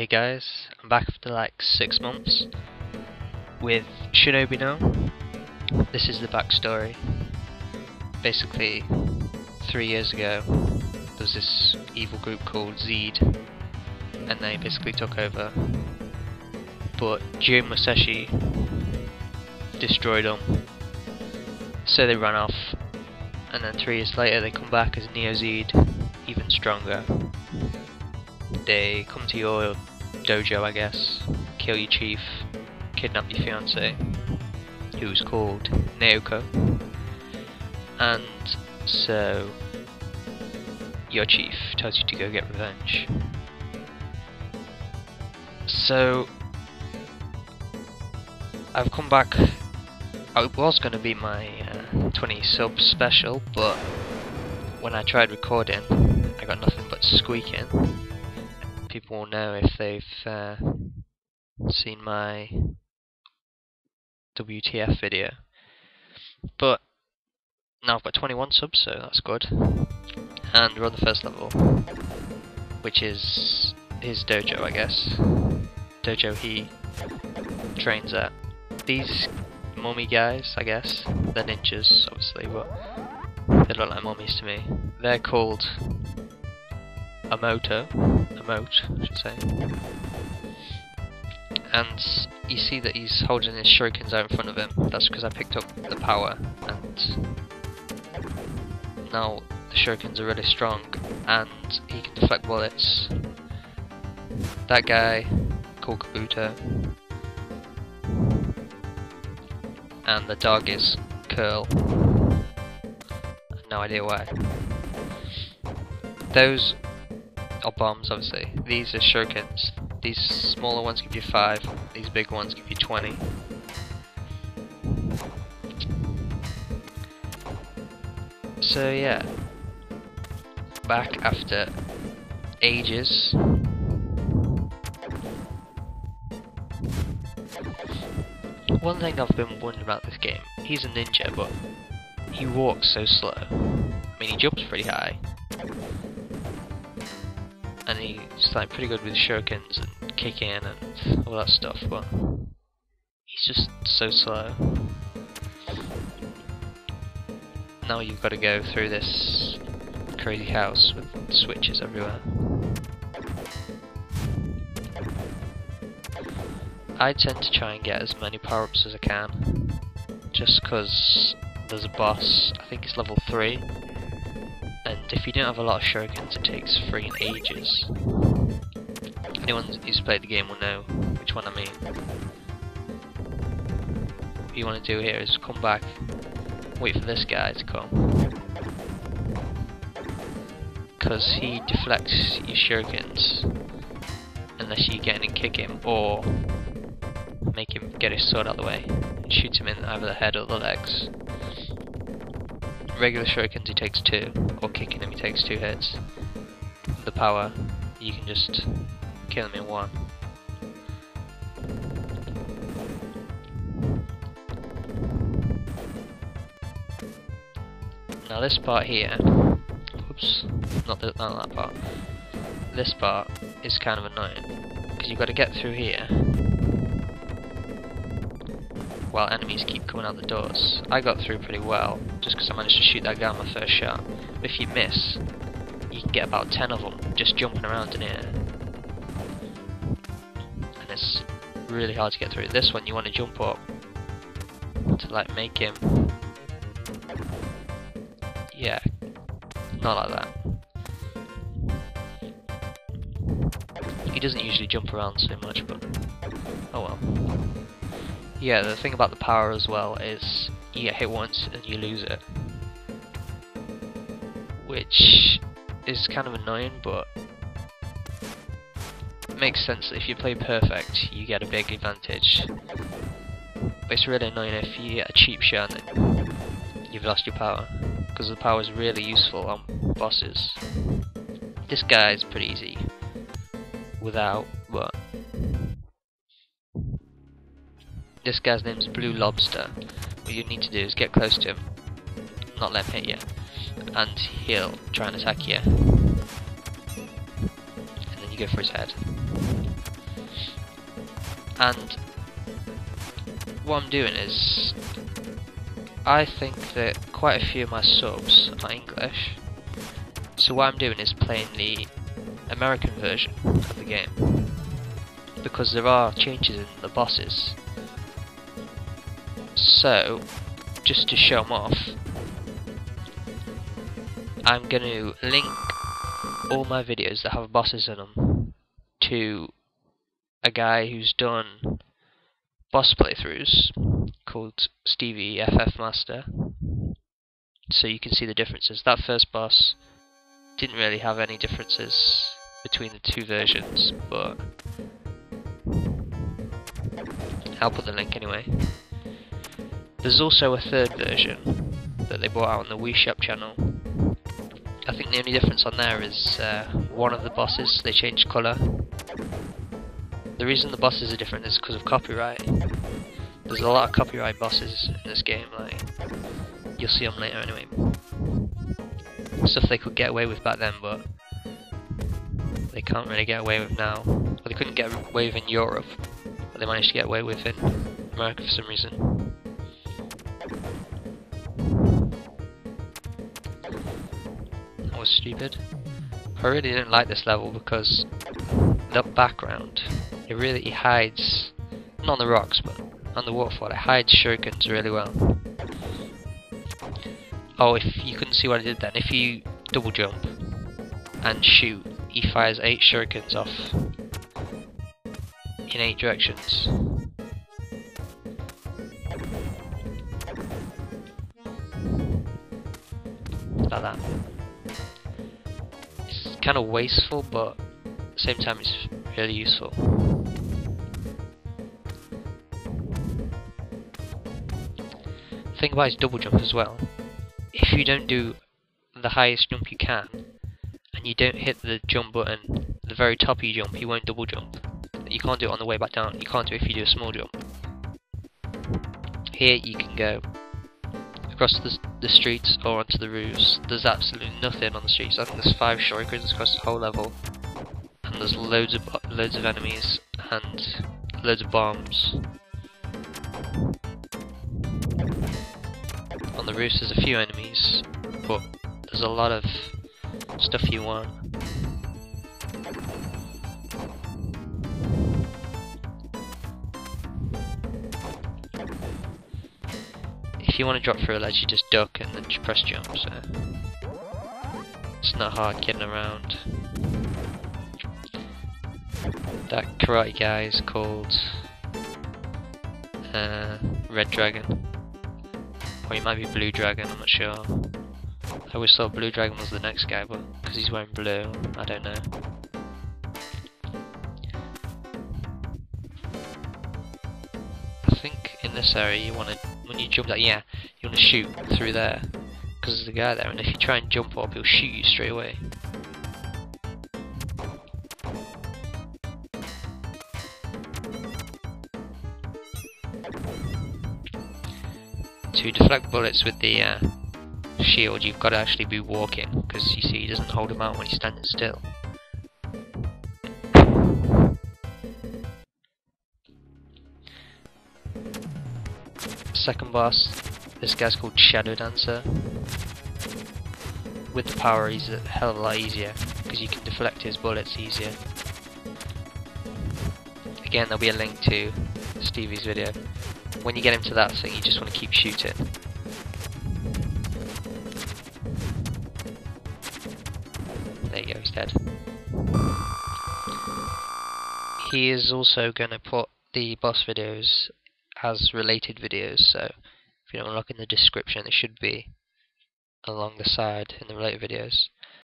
Hey guys, I'm back after like 6 months with Shinobi now. This is the backstory. Basically, 3 years ago, there was this evil group called Zed, and they basically took over. But Jun Musashi destroyed them, so they ran off. And then 3 years later, they come back as Neo Zed, even stronger. They come to your dojo, I guess, kill your chief, kidnap your fiance, who's called Naoko, and so your chief tells you to go get revenge. So I've come back. It was going to be my 20 sub special, but when I tried recording, I got nothing but squeaking. People will know if they've seen my WTF video. But now I've got 21 subs, so that's good. And we're on the first level, which is his dojo, I guess. Dojo he trains at. These mummy guys, I guess, they're ninjas, obviously, but they look like mummies to me. They're called Emote, I should say. And you see that he's holding his shurikens out in front of him. That's because I picked up the power, and now the shurikens are really strong, and he can deflect bullets. That guy called Kabuto, and the dog is Curl. No idea why. Those are bombs, obviously. These are shurikens. These smaller ones give you 5, these big ones give you 20. So yeah, back after ages. One thing I've been wondering about this game, he's a ninja, but he walks so slow. I mean, he jumps pretty high, and he's like pretty good with shurikens and kicking and all that stuff, but he's just so slow. Now you've got to go through this crazy house with switches everywhere. I tend to try and get as many power-ups as I can, just because there's a boss, I think it's level 3, and if you don't have a lot of shurikens it takes freaking ages. Anyone who's played the game will know which one I mean. What you want to do here is come back, wait for this guy to come, because he deflects your shurikens unless you get in and kick him, or make him get his sword out of the way and shoot him in either the head or the legs. Regular shurikens he takes 2, or kicking him he takes 2 hits. With the power you can just kill him in 1. Now this part here, oops, not that part. This part is kind of annoying, because you've got to get through here while enemies keep coming out the doors. I got through pretty well, just because I managed to shoot that guy on my first shot. But if you miss, you can get about 10 of them just jumping around in here, and it's really hard to get through. This one you want to jump up to like make him, yeah, not like that. He doesn't usually jump around so much, but oh well. Yeah, the thing about the power as well is you get hit once and you lose it, which is kind of annoying, but it makes sense that if you play perfect you get a big advantage. But it's really annoying if you get a cheap shot and you've lost your power, because the power is really useful on bosses. This guy is pretty easy without, but this guy's name is Blue Lobster. What you need to do is get close to him, not let him hit you, and he'll try and attack you. And then you go for his head. And what I'm doing is, I think that quite a few of my subs are English, so what I'm doing is playing the American version of the game, because there are changes in the bosses. So, just to show them off, I'm going to link all my videos that have bosses in them to a guy who's done boss playthroughs called Stevie FF Master, so you can see the differences. That first boss didn't really have any differences between the two versions, but I'll put the link anyway. There's also a third version that they brought out on the Wii Shop channel. I think the only difference on there is one of the bosses, they changed colour. The reason the bosses are different is because of copyright. There's a lot of copyright bosses in this game, like, you'll see them later anyway. Stuff they could get away with back then, but they can't really get away with now. Well, they couldn't get away with in Europe, but they managed to get away with in America for some reason. That was stupid. I really didn't like this level because the background, it really hides, not on the rocks, but on the waterfall, it hides shurikens really well. Oh, if you couldn't see what I did then, if you double jump and shoot, he fires 8 shurikens off in 8 directions. Like that. It's kind of wasteful, but at the same time it's really useful. The thing about his double jump as well, if you don't do the highest jump you can, and you don't hit the jump button at the very top of your jump, you won't double jump. You can't do it on the way back down, you can't do it if you do a small jump. Here you can go across the streets or onto the roofs. There's absolutely nothing on the streets. I think there's 5 shurikens across the whole level, and there's loads of enemies and loads of bombs. On the roofs there's a few enemies, but there's a lot of stuff you want. If you want to drop through a ledge, you just duck and then just press jump, so it's not hard getting around. That karate guy is called Red Dragon, or he might be Blue Dragon, I'm not sure. I always thought Blue Dragon was the next guy, but because he's wearing blue, I don't know. I think in this area you want to, when you jump, you want to shoot through there, because there's a guy there, and if you try and jump up, he'll shoot you straight away. To deflect bullets with the shield, you've got to actually be walking, because you see he doesn't hold them out when he's standing still. Second boss, this guy's called Shadow Dancer. With the power he's a hell of a lot easier, because you can deflect his bullets easier. Again, there'll be a link to Stevie's video. When you get him to that thing, you just want to keep shooting. There you go, he's dead. He is also going to put the boss videos as related videos, so if you don't look in the description, it should be along the side in the related videos.